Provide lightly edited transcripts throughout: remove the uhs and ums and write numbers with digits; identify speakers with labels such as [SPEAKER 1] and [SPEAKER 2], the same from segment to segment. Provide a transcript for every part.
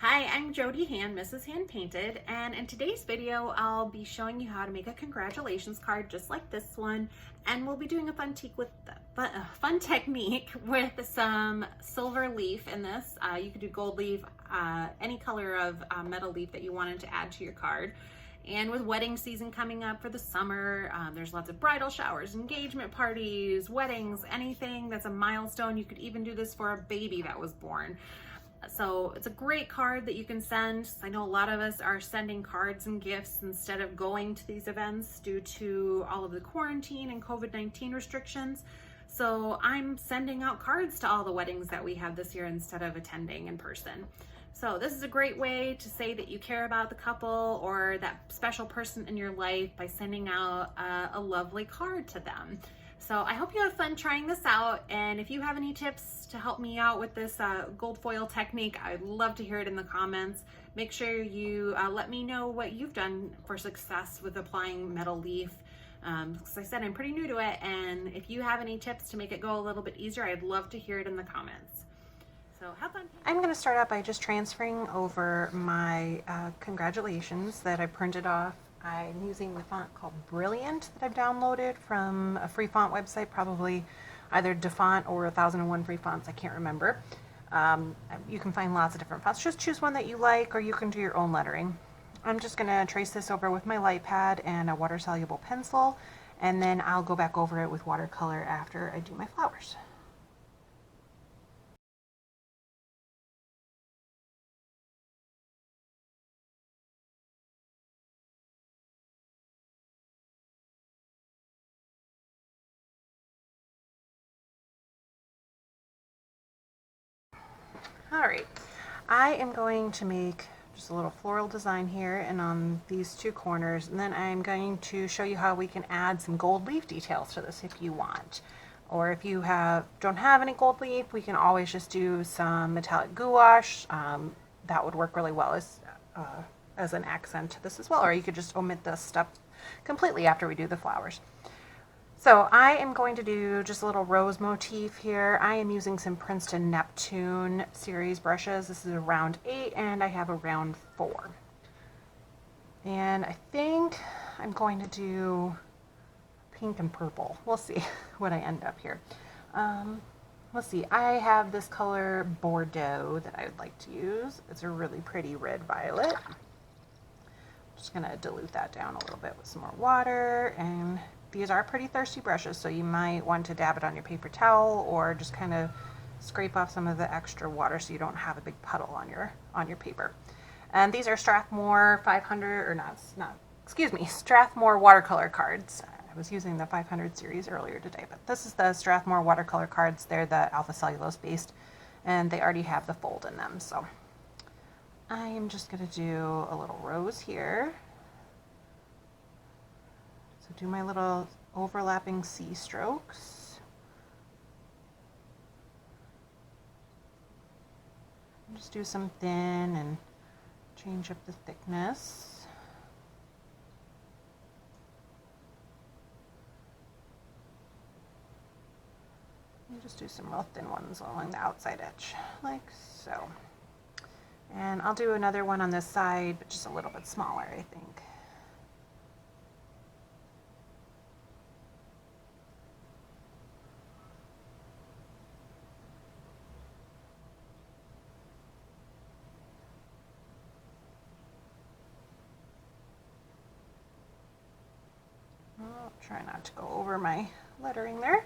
[SPEAKER 1] Hi, I'm Jody Hand, Mrs. Hand Painted, and in today's video, I'll be showing you how to make a congratulations card just like this one, and we'll be doing a fun technique with some silver leaf in this. You could do gold leaf, any color of metal leaf that you wanted to add to your card. And with wedding season coming up for the summer, there's lots of bridal showers, engagement parties, weddings, anything that's a milestone. You could even do this for a baby that was born. So it's a great card that you can send. I know a lot of us are sending cards and gifts instead of going to these events due to all of the quarantine and COVID-19 restrictions. So I'm sending out cards to all the weddings that we have this year instead of attending in person. So this is a great way to say that you care about the couple or that special person in your life by sending out a lovely card to them. So I hope you have fun trying this out, and if you have any tips to help me out with this gold foil technique, I'd love to hear it in the comments. Make sure you let me know what you've done for success with applying metal leaf. As I said, I'm pretty new to it, and if you have any tips to make it go a little bit easier, I'd love to hear it in the comments. So have fun. I'm going to start out by just transferring over my congratulations that I printed off. I'm using the font called Brilliant that I've downloaded from a free font website, probably either DeFont or 1001 Free Fonts, I can't remember. You can find lots of different fonts. Just choose one that you like, or you can do your own lettering. I'm just going to trace this over with my light pad and a water-soluble pencil, and then I'll go back over it with watercolor after I do my flowers. Alright, I am going to make just a little floral design here and on these two corners, and then I'm going to show you how we can add some gold leaf details to this if you want. Or if you don't have any gold leaf, we can always just do some metallic gouache. That would work really well as an accent to this as well, or you could just omit this stuff completely after we do the flowers. So I am going to do just a little rose motif here. I am using some Princeton Neptune series brushes. This is a round 8 and I have a round 4. And I think I'm going to do pink and purple. We'll see what I end up here. Let's see, I have this color Bordeaux that I would like to use. It's a really pretty red violet. I'm just gonna dilute that down a little bit with some more water, and these are pretty thirsty brushes, so you might want to dab it on your paper towel or just kind of scrape off some of the extra water so you don't have a big puddle on your paper. And these are Strathmore 500, or Strathmore watercolor cards. I was using the 500 series earlier today, but this is the Strathmore watercolor cards. They're the alpha cellulose based, and they already have the fold in them. So I am just going to do a little rose here. So do my little overlapping C strokes. Just do some thin and change up the thickness. And just do some real thin ones along the outside edge, like so. And I'll do another one on this side, but just a little bit smaller, I think. I'll try not to go over my lettering there.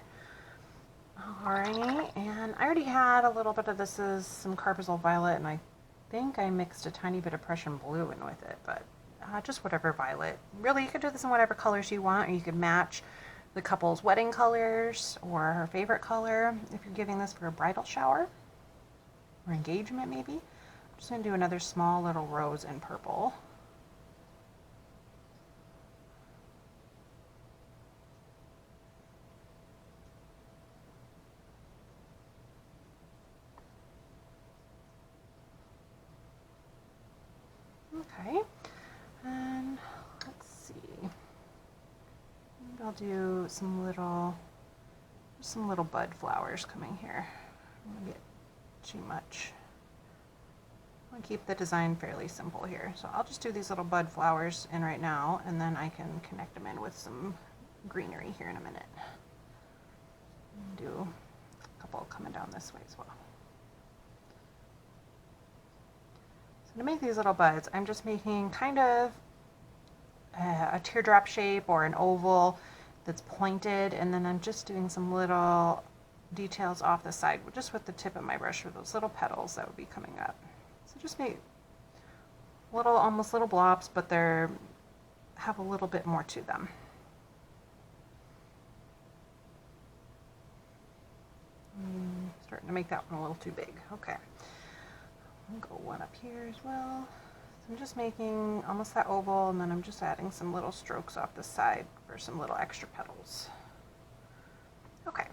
[SPEAKER 1] Alrighty, and I already had a little bit of this is some Carbazole violet, and I think I mixed a tiny bit of Prussian blue in with it, but just whatever violet. Really, you could do this in whatever colors you want, or you could match the couple's wedding colors or her favorite color if you're giving this for a bridal shower or engagement maybe. I'm just going to do another small little rose in purple. Okay, and let's see. I'll do some little bud flowers coming here. I don't want to get too much I'll keep the design fairly simple here. So I'll just do these little bud flowers in right now, and then I can connect them in with some greenery here in a minute. Do a couple coming down this way as well. So to make these little buds, I'm just making kind of a teardrop shape or an oval that's pointed, and then I'm just doing some little details off the side just with the tip of my brush for those little petals that would be coming up. So just make little, almost little blobs, but they're have a little bit more to them. Starting to make that one a little too big. Okay, I'll go one up here as well. So I'm just making almost that oval, and then I'm just adding some little strokes off the side for some little extra petals. Okay.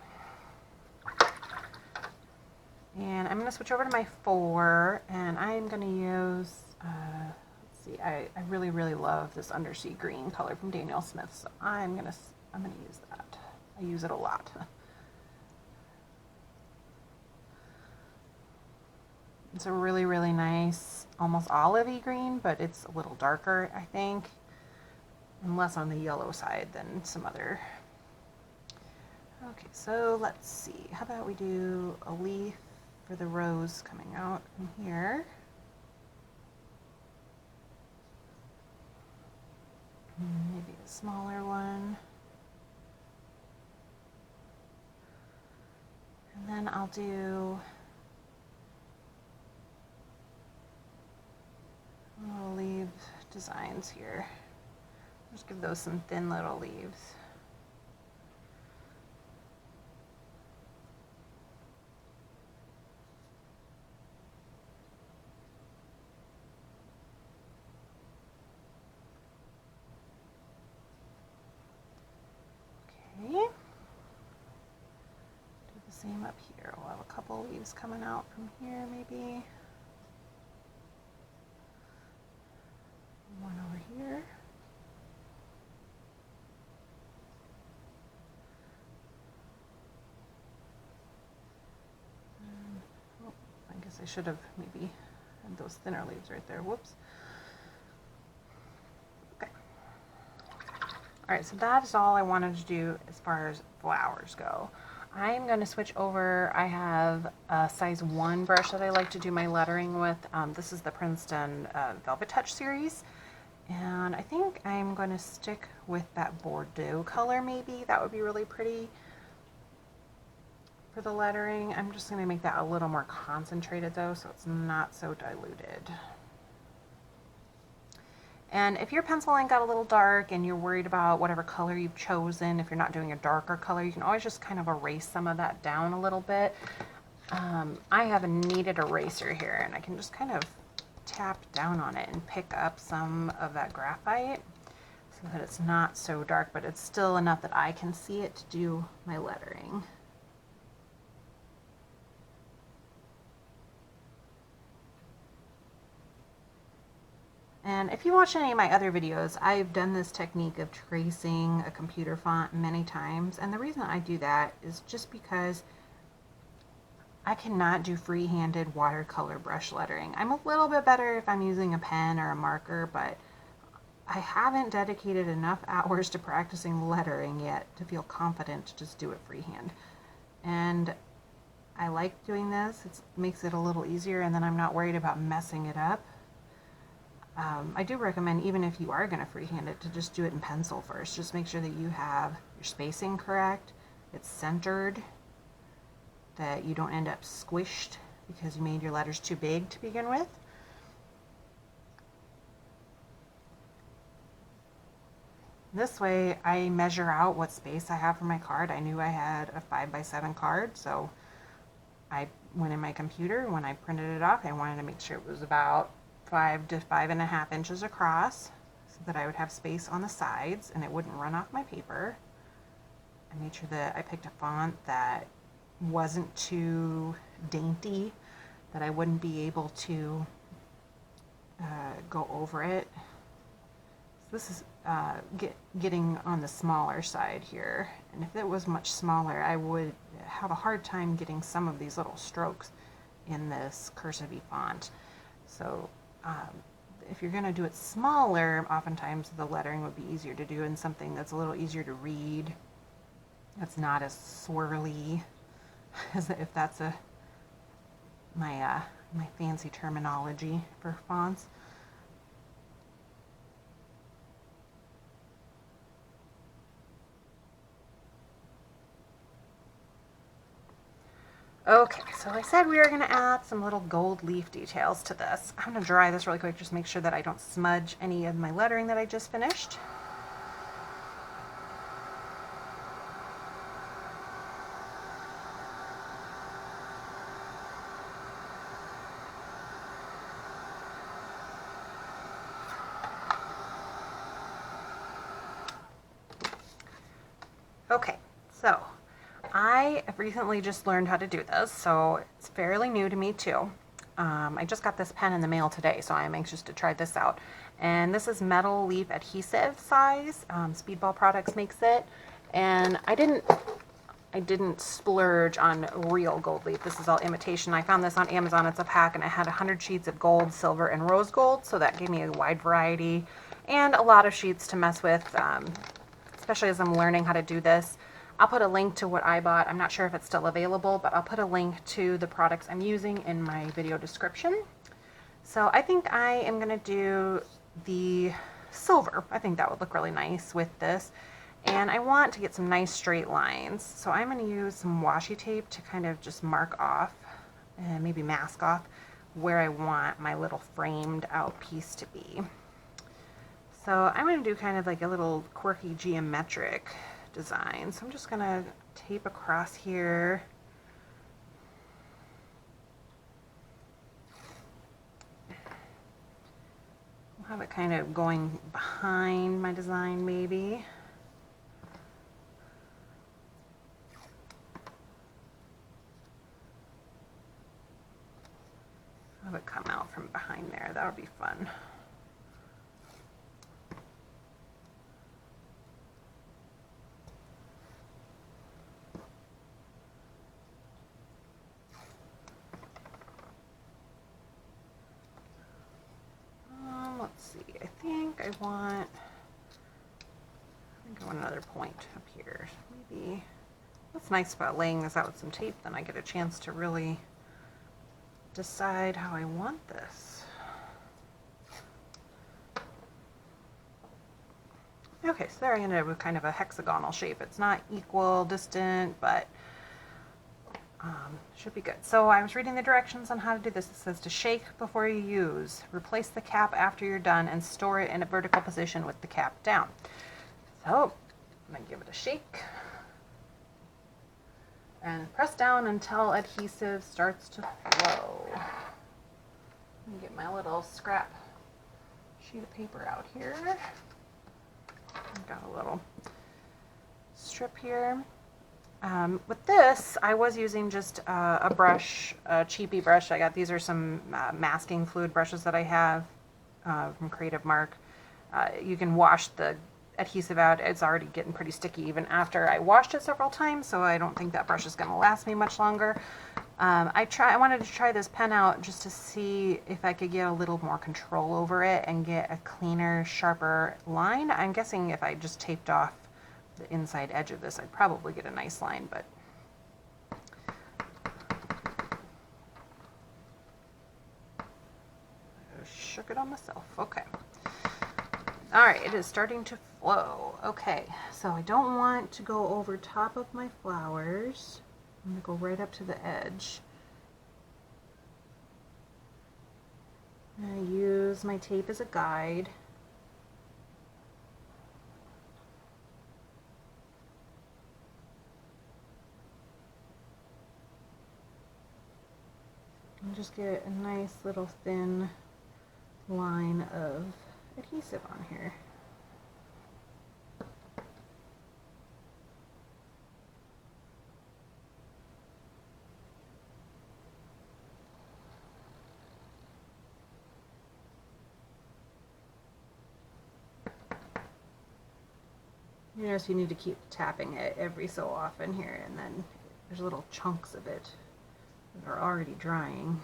[SPEAKER 1] And I'm going to switch over to my 4, and I'm going to use, let's see, I really, really love this Undersea green color from Daniel Smith, so I'm going to use that. I use it a lot. It's a really, really nice, almost olivey green, but it's a little darker, I think, and less on the yellow side than some other. Okay, so let's see. How about we do a leaf for the rose coming out from here. Maybe a smaller one. And then I'll do little leaf designs here. Just give those some thin little leaves. Okay. Do the same up here. We'll have a couple leaves coming out from here maybe. One over here. Oh, I guess I should have maybe had those thinner leaves right there. Whoops. Okay. All right, so that's all I wanted to do as far as flowers go. I'm going to switch over. I have a size 1 brush that I like to do my lettering with. This is the Princeton Velvet Touch series. And I think I'm going to stick with that Bordeaux color maybe. That would be really pretty for the lettering. I'm just going to make that a little more concentrated though, so it's not so diluted. And if your pencil line got a little dark and you're worried about whatever color you've chosen, if you're not doing a darker color, you can always just kind of erase some of that down a little bit. I have a kneaded eraser here, and I can just kind of tap down on it and pick up some of that graphite so that it's not so dark, but it's still enough that I can see it to do my lettering. And if you watch any of my other videos, I've done this technique of tracing a computer font many times, and the reason I do that is just because I cannot do free-handed watercolor brush lettering. I'm a little bit better if I'm using a pen or a marker, but I haven't dedicated enough hours to practicing lettering yet to feel confident to just do it freehand. And I like doing this. It makes it a little easier, and then I'm not worried about messing it up. I do recommend, even if you are going to freehand it, to just do it in pencil first. Just make sure that you have your spacing correct, it's centered, that you don't end up squished because you made your letters too big to begin with. This way I measure out what space I have for my card. I knew I had a 5x7 card, so I went in my computer. When I printed it off, I wanted to make sure it was about 5 to 5.5 inches across so that I would have space on the sides and it wouldn't run off my paper. I made sure that I picked a font that wasn't too dainty, that I wouldn't be able to go over it. So this is getting on the smaller side here, and if it was much smaller I would have a hard time getting some of these little strokes in this cursive font. So if you're going to do it smaller, oftentimes the lettering would be easier to do in something that's a little easier to read. That's not as swirly, as if that's my fancy terminology for fonts. Okay, so I said we were going to add some little gold leaf details to this. I'm going to dry this really quick, just make sure that I don't smudge any of my lettering that I just finished. Okay, so I have recently just learned how to do this, so it's fairly new to me too. I just got this pen in the mail today, so I'm anxious to try this out. And this is metal leaf adhesive size. Speedball Products makes it, and I didn't splurge on real gold leaf. This is all imitation. I found this on Amazon. It's a pack, and it had 100 sheets of gold, silver, and rose gold, so that gave me a wide variety and a lot of sheets to mess with, especially as I'm learning how to do this. I'll put a link to what I bought. I'm not sure if it's still available, but I'll put a link to the products I'm using in my video description. So I think I am going to do the silver. I think that would look really nice with this. And I want to get some nice straight lines. So I'm going to use some washi tape to kind of just mark off and maybe mask off where I want my little framed out piece to be. So I'm going to do kind of like a little quirky geometric design. So I'm just going to tape across here. I'll have it kind of going behind my design maybe. Have it come out from behind there. That would be fun. Let's see, I think I want another point up here. Maybe what's nice about laying this out with some tape, then I get a chance to really decide how I want this. Okay, so there I ended up with kind of a hexagonal shape. It's not equal, distant, but should be good. So I was reading the directions on how to do this. It says to shake before you use, replace the cap after you're done, and store it in a vertical position with the cap down. So I'm going to give it a shake and press down until adhesive starts to flow. Let me get my little scrap sheet of paper out here. I've got a little strip here. With this, I was using just a brush, a cheapy brush. These are some masking fluid brushes that I have from Creative Mark. You can wash the adhesive out. It's already getting pretty sticky even after I washed it several times, so I don't think that brush is going to last me much longer. I wanted to try this pen out just to see if I could get a little more control over it and get a cleaner, sharper line. I'm guessing if I just taped off the inside edge of this, I'd probably get a nice line, but I shook it on myself. Okay. All right, it is starting to flow. Okay, so I don't want to go over top of my flowers. I'm going to go right up to the edge. I use my tape as a guide. And just get a nice little thin line of adhesive on here. You notice you need to keep tapping it every so often here, and then there's little chunks of it that are already drying.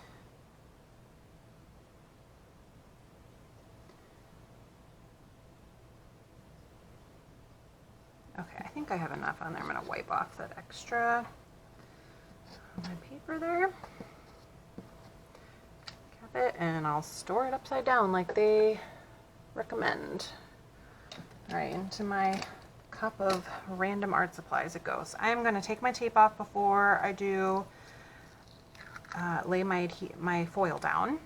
[SPEAKER 1] think I have enough on there. I'm going to wipe off that extra on my paper there. Cap it, and I'll store it upside down like they recommend. All right, into my cup of random art supplies it goes. I'm going to take my tape off before I do lay my foil down.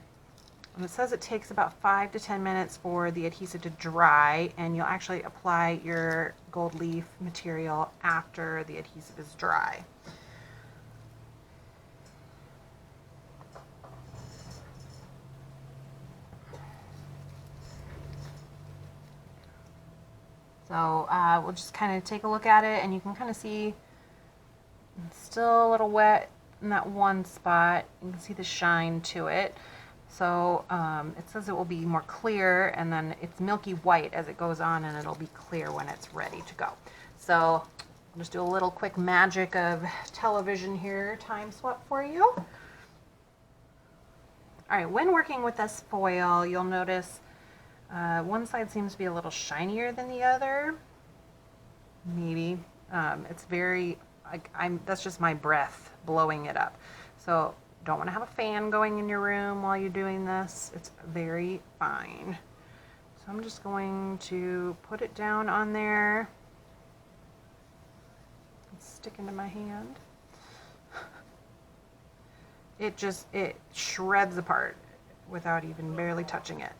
[SPEAKER 1] And it says it takes about 5 to 10 minutes for the adhesive to dry, and you'll actually apply your gold leaf material after the adhesive is dry. So we'll just kind of take a look at it, and you can kind of see it's still a little wet in that one spot. You can see the shine to it. So it says it will be more clear, and then it's milky white as it goes on, and it'll be clear when it's ready to go. So I'll just do a little quick magic of television here, time swap for you. All right, when working with this foil, you'll notice one side seems to be a little shinier than the other. Maybe. It's very, that's just my breath blowing it up. So don't want to have a fan going in your room while you're doing this. It's very fine. So I'm just going to put it down on there. It's sticking to my hand. It shreds apart without even barely touching it.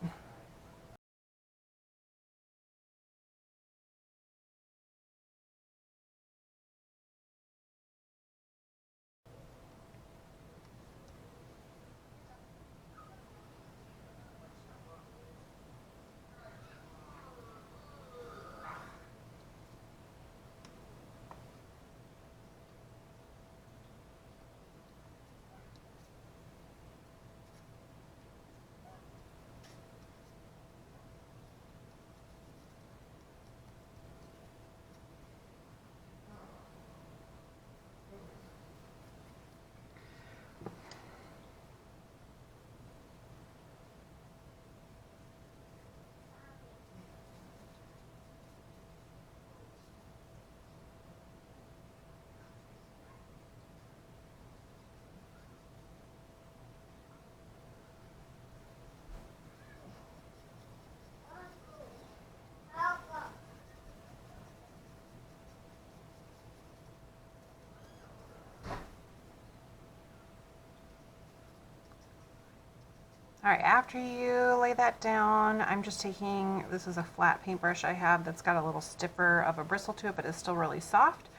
[SPEAKER 1] All right, after you lay that down, I'm just taking, this is a flat paintbrush I have that's got a little stiffer of a bristle to it, but it's still really soft.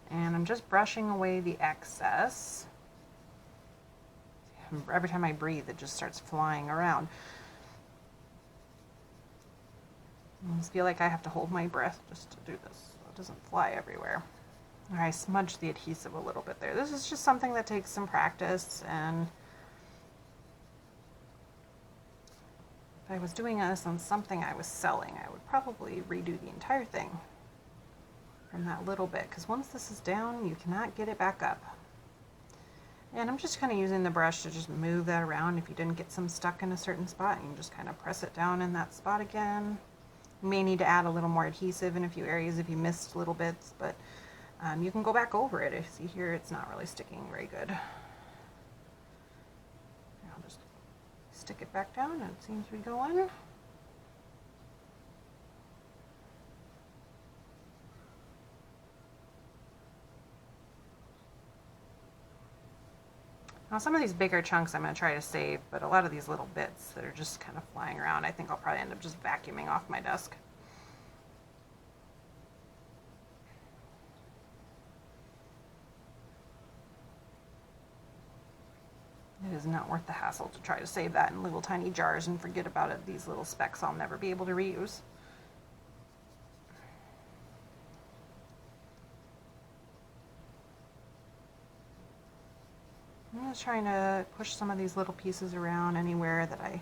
[SPEAKER 1] And I'm just brushing away the excess. Every time I breathe, it just starts flying around. I just feel like I have to hold my breath just to do this so it doesn't fly everywhere. All right, I smudged the adhesive a little bit there. This is just something that takes some practice, and if I was doing this on something I was selling, I would probably redo the entire thing from that little bit, because once this is down, you cannot get it back up. And I'm just kind of using the brush to just move that around. If you didn't get some stuck in a certain spot, you can just kind of press it down in that spot again. You may need to add a little more adhesive in a few areas if you missed little bits, but you can go back over it. If you see here, it's not really sticking very good. I'll just stick it back down, and it seems to be going. Now some of these bigger chunks I'm going to try to save, but a lot of these little bits that are just kind of flying around, I think I'll probably end up just vacuuming off my desk. It is not worth the hassle to try to save that in little tiny jars and forget about it. These little specks I'll never be able to reuse. I'm just trying to push some of these little pieces around anywhere that I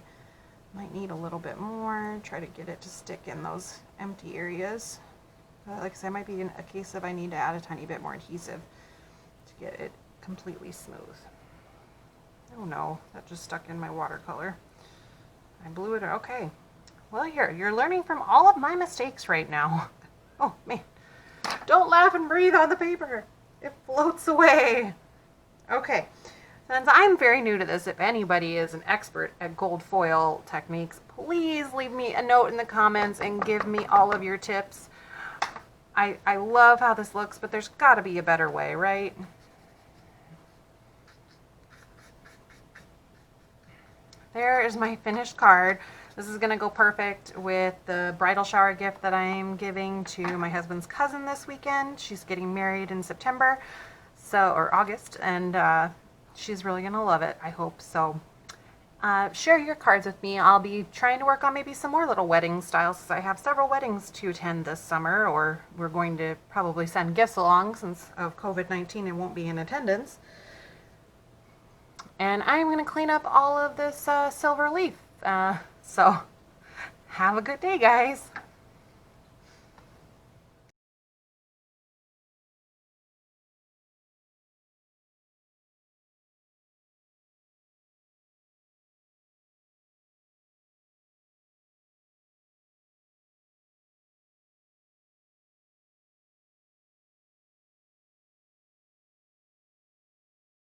[SPEAKER 1] might need a little bit more. Try to get it to stick in those empty areas. Like I said, it might be a case of I need to add a tiny bit more adhesive to get it completely smooth. Oh no, that just stuck in my watercolor. I blew it. Okay. Well, here, you're learning from all of my mistakes right now. Oh, man. Don't laugh and breathe on the paper. It floats away. Okay. Since I'm very new to this, if anybody is an expert at gold foil techniques, please leave me a note in the comments and give me all of your tips. I love how this looks, but there's got to be a better way, right? There is my finished card. This is going to go perfect with the bridal shower gift that I'm giving to my husband's cousin this weekend. She's getting married in September, or August, and she's really going to love it, I hope. So share your cards with me. I'll be trying to work on maybe some more little wedding styles, because I have several weddings to attend this summer, or we're going to probably send gifts along since of COVID-19 and won't be in attendance. And I'm going to clean up all of this silver leaf. So have a good day, guys.